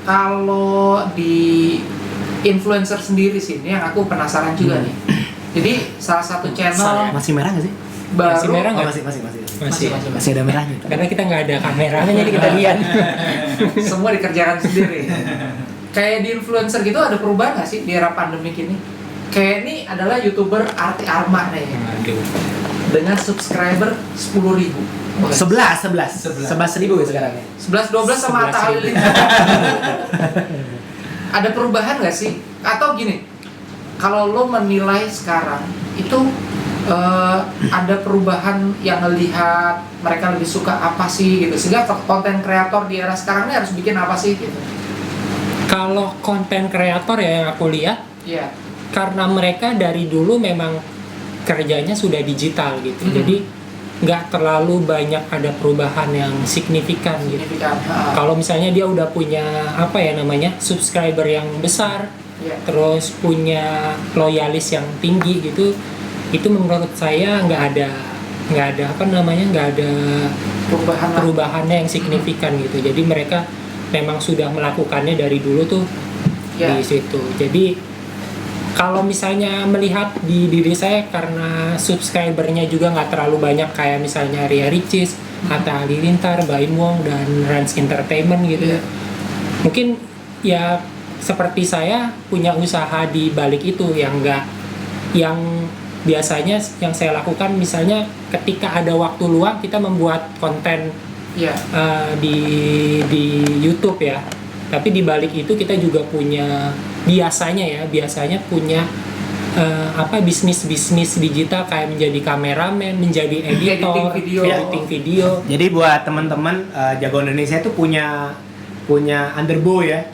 Kalau di influencer sendiri sih, ini yang aku penasaran juga nih. Jadi salah satu channel masih merah nggak sih? baru Masih merah nggak? Masih ada merahnya. Karena kita nggak ada kameranya jadi kita lihat. semua dikerjakan sendiri. Kayak di influencer gitu ada perubahan nggak sih di era pandemik ini? Kayak ini adalah YouTuber Arti Arma nih. Aduh. Dengan subscriber 10.000. 11.000 ya sekarang ya. 11-12 sama Atta 11.000. Halilintar. Ada perubahan nggak sih? Atau gini, kalau lo menilai sekarang itu ada perubahan yang ngelihat mereka lebih suka apa sih gitu, sehingga konten kreator di era sekarang ini harus bikin apa sih gitu? Kalau konten kreator ya yang aku lihat, Iya. karena mereka dari dulu memang kerjanya sudah digital gitu, jadi nggak terlalu banyak ada perubahan yang signifikan gitu. Signifikan. Kalau misalnya dia udah punya apa ya namanya subscriber yang besar, Iya. terus punya loyalis yang tinggi gitu, itu menurut saya nggak ada perubahannya yang signifikan gitu. Jadi mereka memang sudah melakukannya dari dulu tuh Iya. di situ. Jadi kalau misalnya melihat di diri saya, karena subscribernya juga nggak terlalu banyak kayak misalnya Ria Ricis, Atta Halilintar, Baim Wong, dan Rans Entertainment gitu. Iya. Mungkin ya seperti saya punya usaha di balik itu yang biasanya yang saya lakukan, misalnya ketika ada waktu luang kita membuat konten Iya. di YouTube ya. Tapi di balik itu kita juga punya biasanya punya bisnis digital kayak menjadi kameramen, menjadi editor, editing video. Jadi buat teman-teman Jago Indonesia itu punya underbow ya,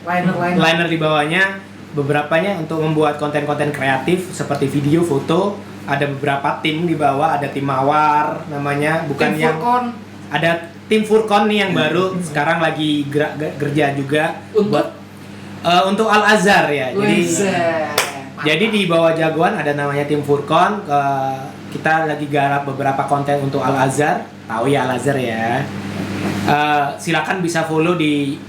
liner di bawahnya, beberapanya untuk membuat konten-konten kreatif seperti video, foto. Ada beberapa tim di bawah, ada tim Mawar namanya, bukan Tim yang Furkon. ada tim Furkon nih yang baru sekarang lagi kerja juga untuk Al Azhar ya. Jadi di bawah Jagoan ada namanya tim Furkon. Kita lagi garap beberapa konten untuk Al Azhar. Tahu ya Al Azhar ya. Silakan bisa follow di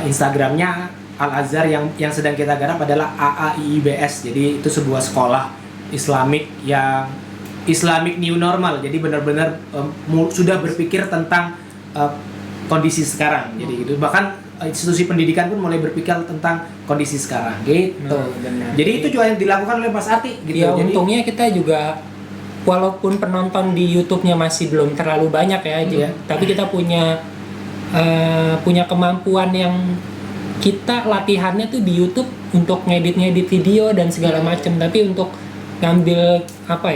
Instagramnya Al Azhar yang sedang kita garap adalah AAIIBS. Jadi itu sebuah sekolah Islamik yang Islamic New Normal. Jadi benar-benar sudah berpikir tentang kondisi sekarang. Jadi gitu. Bahkan institusi pendidikan pun mulai berpikir tentang kondisi sekarang gitu. Jadi itu juga yang dilakukan oleh Mas Arti gitu. Ya Jadi untungnya kita juga walaupun penonton di YouTube-nya masih belum terlalu banyak ya, tapi kita punya kemampuan yang kita latihannya tuh di YouTube untuk ngedit video dan segala macam. Tapi untuk ngambil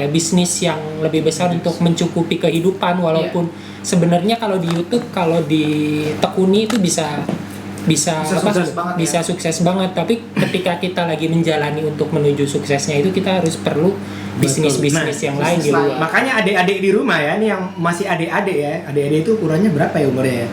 bisnis yang lebih besar untuk mencukupi kehidupan, walaupun sebenarnya kalau di YouTube kalau ditekuni itu bisa sukses banget, tapi ketika kita lagi menjalani untuk menuju suksesnya itu kita harus perlu bisnis yang lain di luar. Makanya adik-adik di rumah ya, ini yang masih adik-adik ya, adik-adik itu ukurannya berapa ya umurnya ya?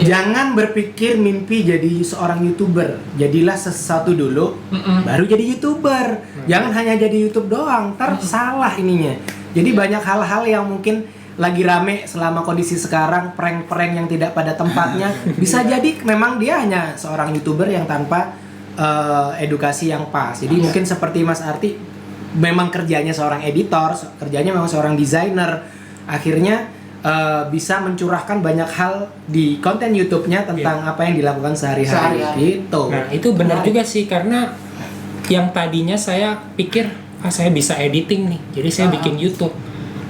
Jangan berpikir mimpi jadi seorang YouTuber. Jadilah sesuatu dulu, baru jadi YouTuber. Jangan hanya jadi YouTube doang, ntar salah ininya. Jadi banyak hal-hal yang mungkin lagi rame selama kondisi sekarang, prank-prank yang tidak pada tempatnya. Bisa jadi memang dia hanya seorang YouTuber yang tanpa edukasi yang pas. Jadi mungkin seperti Mas Arti, memang kerjanya seorang editor, kerjanya memang seorang desainer. Akhirnya bisa mencurahkan banyak hal di konten YouTube-nya tentang apa yang dilakukan sehari-hari gitu. Nah, itu benar juga sih, karena yang tadinya saya pikir saya bisa editing nih, jadi saya bikin YouTube.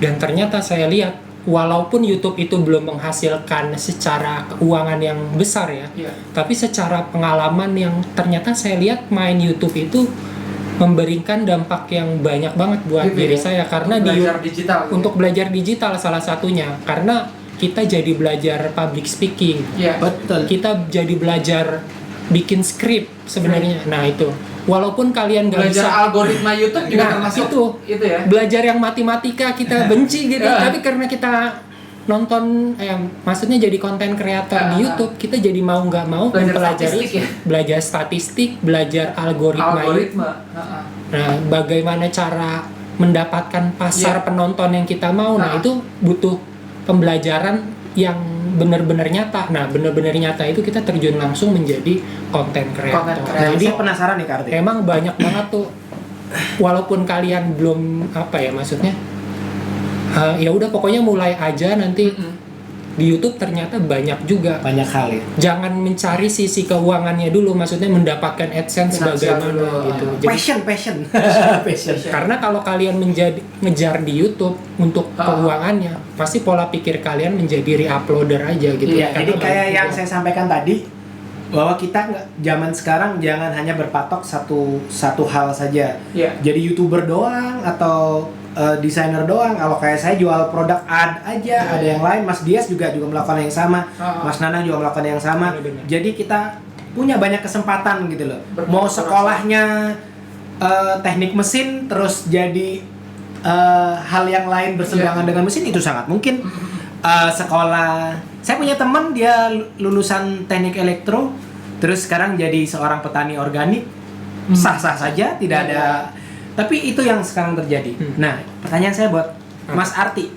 Dan ternyata saya lihat walaupun YouTube itu belum menghasilkan secara keuangan yang besar ya, tapi secara pengalaman yang ternyata saya lihat main YouTube itu memberikan dampak yang banyak banget buat diri saya, karena untuk belajar digital salah satunya, karena kita jadi belajar public speaking, betul. Kita jadi belajar bikin skrip sebenarnya. Nah itu walaupun kalian nggak bisa algoritma YouTube juga termasuk itu ya, belajar yang matematika kita benci gitu, tapi karena kita nonton maksudnya jadi konten kreator di YouTube, kita jadi mau nggak mau mempelajari belajar statistik, belajar algoritma. Nah, bagaimana cara mendapatkan pasar penonton yang kita mau. Nah, itu butuh pembelajaran yang benar-benar nyata. Nah, benar-benar nyata itu kita terjun langsung menjadi konten kreator. Nah, jadi saya penasaran nih Kak Arti. Emang banyak banget tuh, walaupun kalian belum apa ya maksudnya, ya udah pokoknya mulai aja nanti. Di YouTube ternyata banyak juga. Banyak hal ya. Jangan mencari sisi keuangannya dulu, maksudnya mendapatkan AdSense bagaimana gitu. Jadi, Passion. karena kalau kalian ngejar di YouTube untuk keuangannya, pasti pola pikir kalian menjadi re-uploader aja gitu. Iya, jadi kayak yang saya sampaikan tadi, bahwa kita zaman sekarang jangan hanya berpatok satu hal saja. Iya. Jadi YouTuber doang atau desainer doang. Kalau kayak saya jual produk ad aja, ada yang lain. Mas Dias juga melakukan yang sama. Mas Nanang juga melakukan yang sama. Benar-benar. Jadi kita punya banyak kesempatan gitu loh. Mau sekolahnya teknik mesin terus jadi hal yang lain berseberangan dengan mesin, itu sangat mungkin. Sekolah, saya punya teman dia lulusan teknik elektro, terus sekarang jadi seorang petani organik, sah-sah saja, tidak ada. Tapi itu yang sekarang terjadi. Nah, pertanyaan saya buat Mas Arti,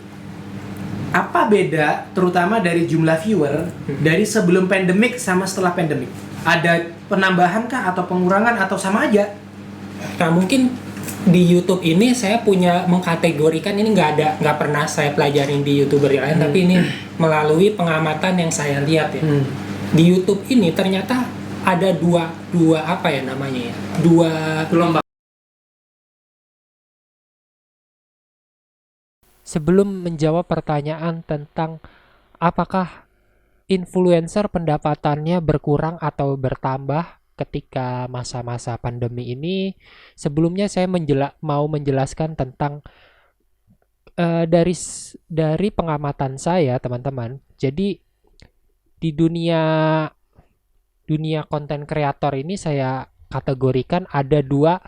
apa beda terutama dari jumlah viewer dari sebelum pandemik sama setelah pandemik? Ada penambahan kah atau pengurangan atau sama aja? Nah, mungkin di YouTube ini saya punya mengkategorikan, ini nggak pernah saya pelajarin di YouTuber yang lain, tapi ini melalui pengamatan yang saya lihat ya. Di YouTube ini ternyata ada dua apa ya namanya ya? Dua Gelombang. Sebelum menjawab pertanyaan tentang apakah influencer pendapatannya berkurang atau bertambah ketika masa-masa pandemi ini, sebelumnya saya mau menjelaskan tentang dari pengamatan saya, teman-teman. Jadi di dunia konten kreator ini saya kategorikan ada dua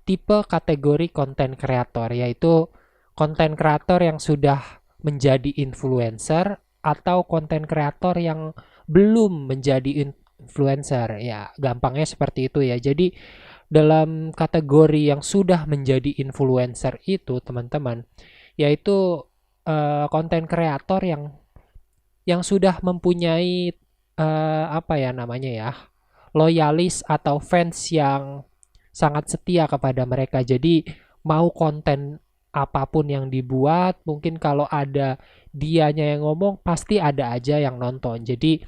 tipe kategori konten kreator, yaitu konten kreator yang sudah menjadi influencer atau konten kreator yang belum menjadi influencer. Ya, gampangnya seperti itu ya. Jadi dalam kategori yang sudah menjadi influencer itu, teman-teman, yaitu konten kreator yang sudah mempunyai apa ya namanya ya, loyalis atau fans yang sangat setia kepada mereka. Jadi mau konten apapun yang dibuat, mungkin kalau ada dianya yang ngomong, pasti ada aja yang nonton. Jadi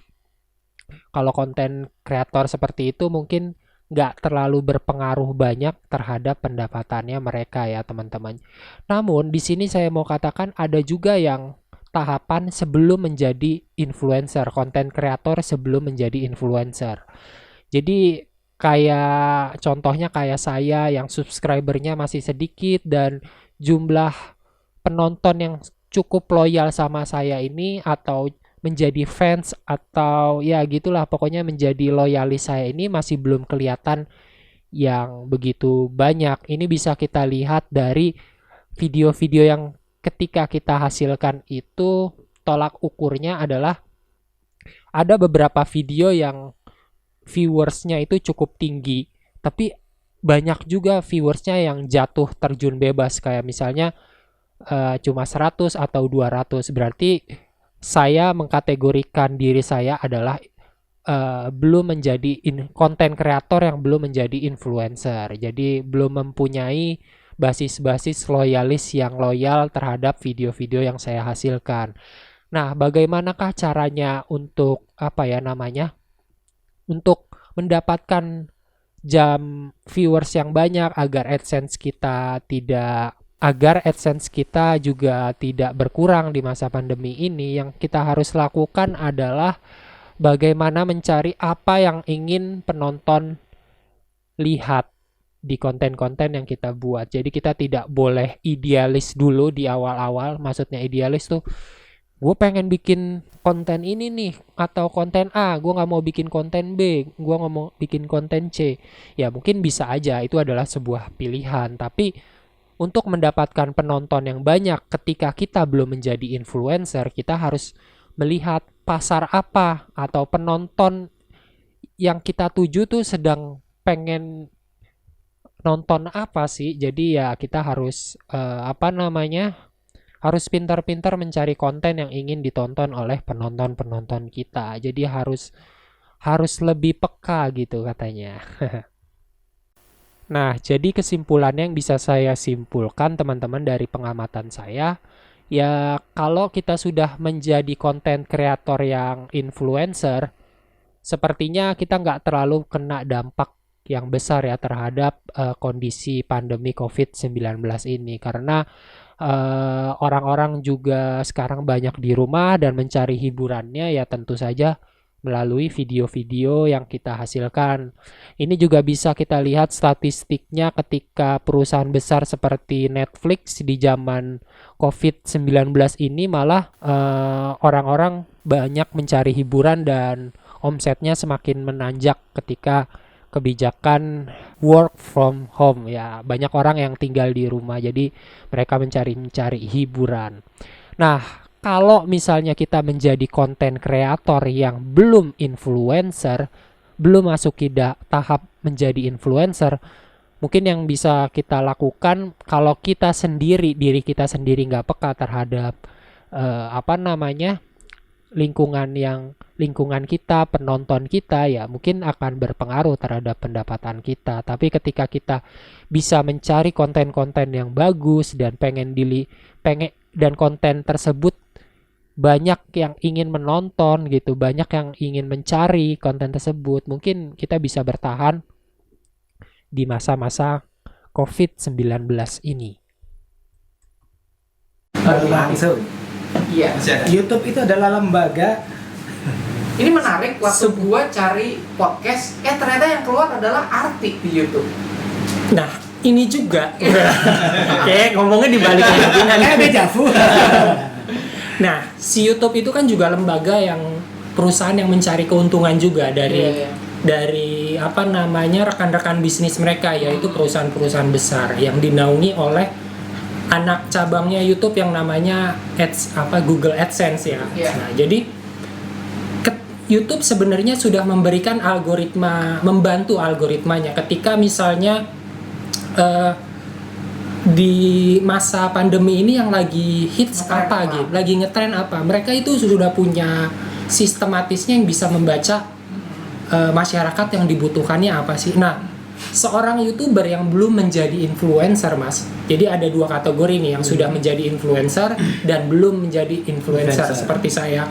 kalau konten kreator seperti itu mungkin nggak terlalu berpengaruh banyak terhadap pendapatannya mereka ya, teman-teman. Namun di sini saya mau katakan ada juga yang tahapan sebelum menjadi influencer, konten kreator sebelum menjadi influencer. Jadi kayak contohnya kayak saya yang subscribernya masih sedikit dan jumlah penonton yang cukup loyal sama saya ini, atau menjadi fans, atau ya gitulah pokoknya menjadi loyalis saya ini masih belum kelihatan yang begitu banyak. Ini bisa kita lihat dari video-video yang ketika kita hasilkan itu tolak ukurnya adalah ada beberapa video yang viewersnya itu cukup tinggi, tapi banyak juga viewersnya yang jatuh terjun bebas, kayak misalnya cuma 100 atau 200. Berarti saya mengkategorikan diri saya adalah belum menjadi konten kreator yang belum menjadi influencer. Jadi belum mempunyai basis-basis loyalis yang loyal terhadap video-video yang saya hasilkan. Nah, bagaimanakah caranya untuk apa ya namanya? Untuk mendapatkan jam viewers yang banyak agar AdSense kita juga tidak berkurang di masa pandemi ini? Yang kita harus lakukan adalah bagaimana mencari apa yang ingin penonton lihat di konten-konten yang kita buat. Jadi kita tidak boleh idealis dulu di awal-awal. Maksudnya idealis tuh, gue pengen bikin konten ini nih, atau konten A, gue gak mau bikin konten B, gue gak mau bikin konten C. Ya mungkin bisa aja, itu adalah sebuah pilihan. Tapi untuk mendapatkan penonton yang banyak ketika kita belum menjadi influencer, kita harus melihat pasar apa atau penonton yang kita tuju tuh sedang pengen nonton apa sih. Jadi ya kita harus harus pintar-pintar mencari konten yang ingin ditonton oleh penonton-penonton kita. Jadi harus lebih peka gitu katanya. Nah, jadi kesimpulannya yang bisa saya simpulkan teman-teman dari pengamatan saya, ya kalau kita sudah menjadi konten kreator yang influencer, sepertinya kita nggak terlalu kena dampak yang besar ya terhadap kondisi pandemi COVID-19 ini. Karena orang-orang juga sekarang banyak di rumah dan mencari hiburannya ya tentu saja melalui video-video yang kita hasilkan. Ini juga bisa kita lihat statistiknya ketika perusahaan besar seperti Netflix di zaman COVID-19 ini malah orang-orang banyak mencari hiburan dan omsetnya semakin menanjak ketika kebijakan work from home ya. Banyak orang yang tinggal di rumah jadi mereka mencari hiburan. Nah, kalau misalnya kita menjadi konten kreator yang belum influencer, belum masuk ke tahap menjadi influencer, mungkin yang bisa kita lakukan kalau kita sendiri, diri kita sendiri nggak peka terhadap lingkungan kita, penonton kita, ya mungkin akan berpengaruh terhadap pendapatan kita. Tapi ketika kita bisa mencari konten-konten yang bagus dan dan konten tersebut banyak yang ingin menonton gitu, banyak yang ingin mencari konten tersebut, mungkin kita bisa bertahan di masa-masa COVID-19 ini. Langsung. Iya. YouTube itu adalah lembaga. Ini menarik waktu gua cari podcast, ternyata yang keluar adalah Arti di YouTube. Nah, ini juga. Oke, ngomongnya di balik dejavu. Nah, si YouTube itu kan juga lembaga yang perusahaan yang mencari keuntungan juga dari rekan-rekan bisnis mereka, yaitu perusahaan-perusahaan besar yang dinaungi oleh anak cabangnya YouTube yang namanya Google AdSense ya. Nah, jadi YouTube sebenarnya sudah memberikan membantu algoritmanya ketika misalnya di masa pandemi ini yang lagi hits lagi ngetren apa, mereka itu sudah punya sistematisnya yang bisa membaca masyarakat yang dibutuhkannya apa sih. Nah, seorang YouTuber yang belum menjadi influencer, Mas, jadi ada dua kategori nih, yang sudah menjadi influencer dan belum menjadi influencer seperti saya.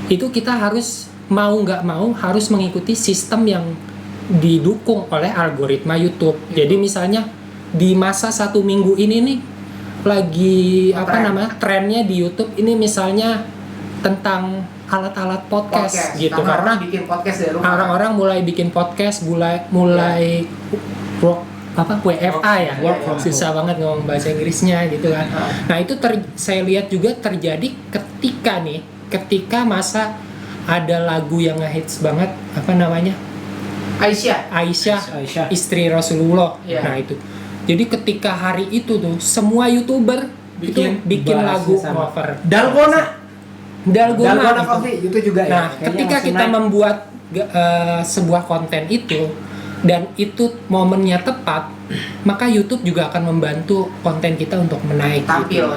Itu kita harus mau nggak mau harus mengikuti sistem yang didukung oleh algoritma YouTube. Jadi misalnya di masa 1 minggu ini nih lagi trennya di YouTube ini misalnya tentang alat-alat podcast gitu, karena bikin podcast dari rumah. Orang-orang mulai bikin podcast, mulai WFA ya, susah banget ngomong bahasa Inggrisnya gitu kan. Nah itu saya lihat juga terjadi ketika masa ada lagu yang ngehits banget, Aisyah istri Rasulullah. Nah itu, jadi ketika hari itu tuh semua YouTuber bikin lagu cover. Dalgona Coffee itu juga. Nah, ketika kita membuat sebuah konten itu dan itu momennya tepat, maka YouTube juga akan membantu konten kita untuk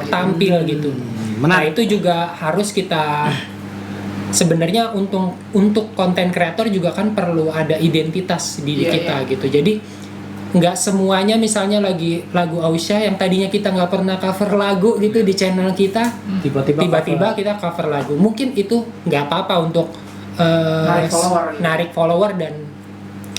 tampil gitu. Nah, itu juga harus kita sebenarnya untuk konten kreator juga kan perlu ada identitas di kita gitu. Jadi nggak semuanya misalnya lagi lagu Aisyah yang tadinya kita nggak pernah cover lagu gitu di channel kita, tiba-tiba kita cover lagu. Mungkin itu nggak apa-apa untuk narik follower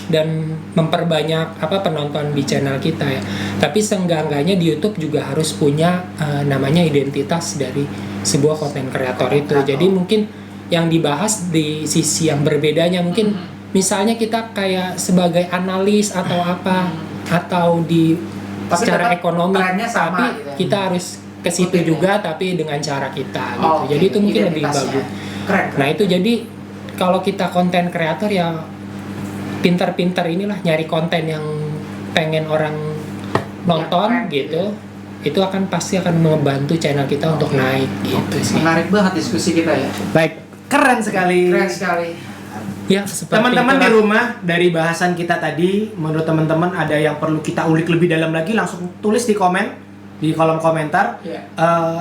dan memperbanyak penonton di channel kita ya. Tapi seenggak-enggaknya di YouTube juga harus punya namanya identitas dari sebuah konten kreator itu. Jadi mungkin yang dibahas di sisi yang berbedanya, mungkin misalnya kita kayak sebagai analis atau atau secara ekonomi, tapi kita harus ke situ juga tapi dengan cara kita gitu. Jadi itu mungkin lebih bagus. Keren. Nah itu jadi kalau kita konten kreator ya pintar-pintar inilah nyari konten yang pengen orang nonton gitu. Itu pasti akan membantu channel kita untuk naik gitu sih. Menarik banget diskusi kita ya. Baik, keren sekali. Ya, teman-teman di rumah, dari bahasan kita tadi, menurut teman-teman ada yang perlu kita ulik lebih dalam lagi, langsung tulis di kolom komentar. Yeah.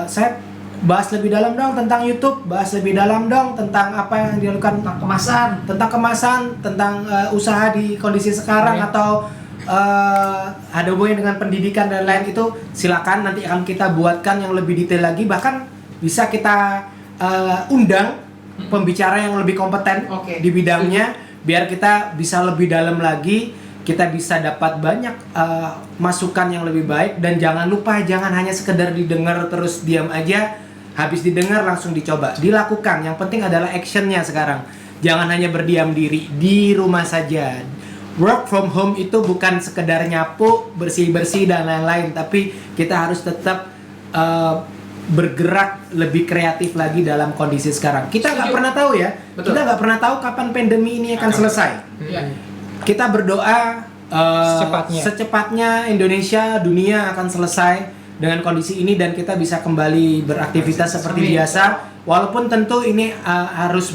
Saya bahas lebih dalam dong tentang YouTube, bahas lebih dalam dong tentang apa yang dilakukan tentang kemasan, tentang usaha di kondisi sekarang atau ada hubungannya dengan pendidikan dan lain itu, silakan nanti akan kita buatkan yang lebih detail lagi, bahkan bisa kita undang pembicara yang lebih kompeten di bidangnya biar kita bisa lebih dalam lagi, kita bisa dapat banyak masukan yang lebih baik. Dan jangan lupa, jangan hanya sekedar didengar terus diam aja, habis didengar langsung dicoba, dilakukan. Yang penting adalah actionnya sekarang. Jangan hanya berdiam diri di rumah saja. Work from home itu bukan sekedar nyapu, bersih-bersih dan lain-lain, tapi kita harus tetap bergerak lebih kreatif lagi dalam kondisi sekarang. Kita nggak pernah tahu ya. Betul. Kita nggak pernah tahu kapan pandemi ini akan selesai. Kita berdoa secepatnya Indonesia, dunia akan selesai dengan kondisi ini dan kita bisa kembali beraktivitas seperti biasa. Walaupun tentu ini harus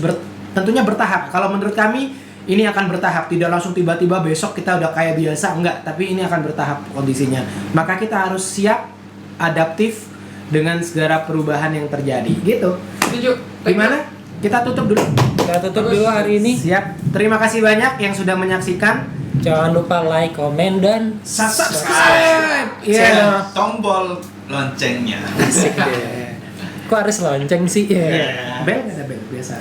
tentunya bertahap. Kalau menurut kami ini akan bertahap, tidak langsung tiba-tiba besok kita udah kayak biasa, enggak. Tapi ini akan bertahap kondisinya. Maka kita harus siap, adaptif dengan segala perubahan yang terjadi, gitu. Setuju. Gimana? Kita tutup dulu. Kita tutup dulu hari ini. Siap. Terima kasih banyak yang sudah menyaksikan. Jangan lupa like, komen, dan subscribe. Yeah. Tombol loncengnya. Asik deh. Kok harus lonceng sih? Bel ada bel biasa.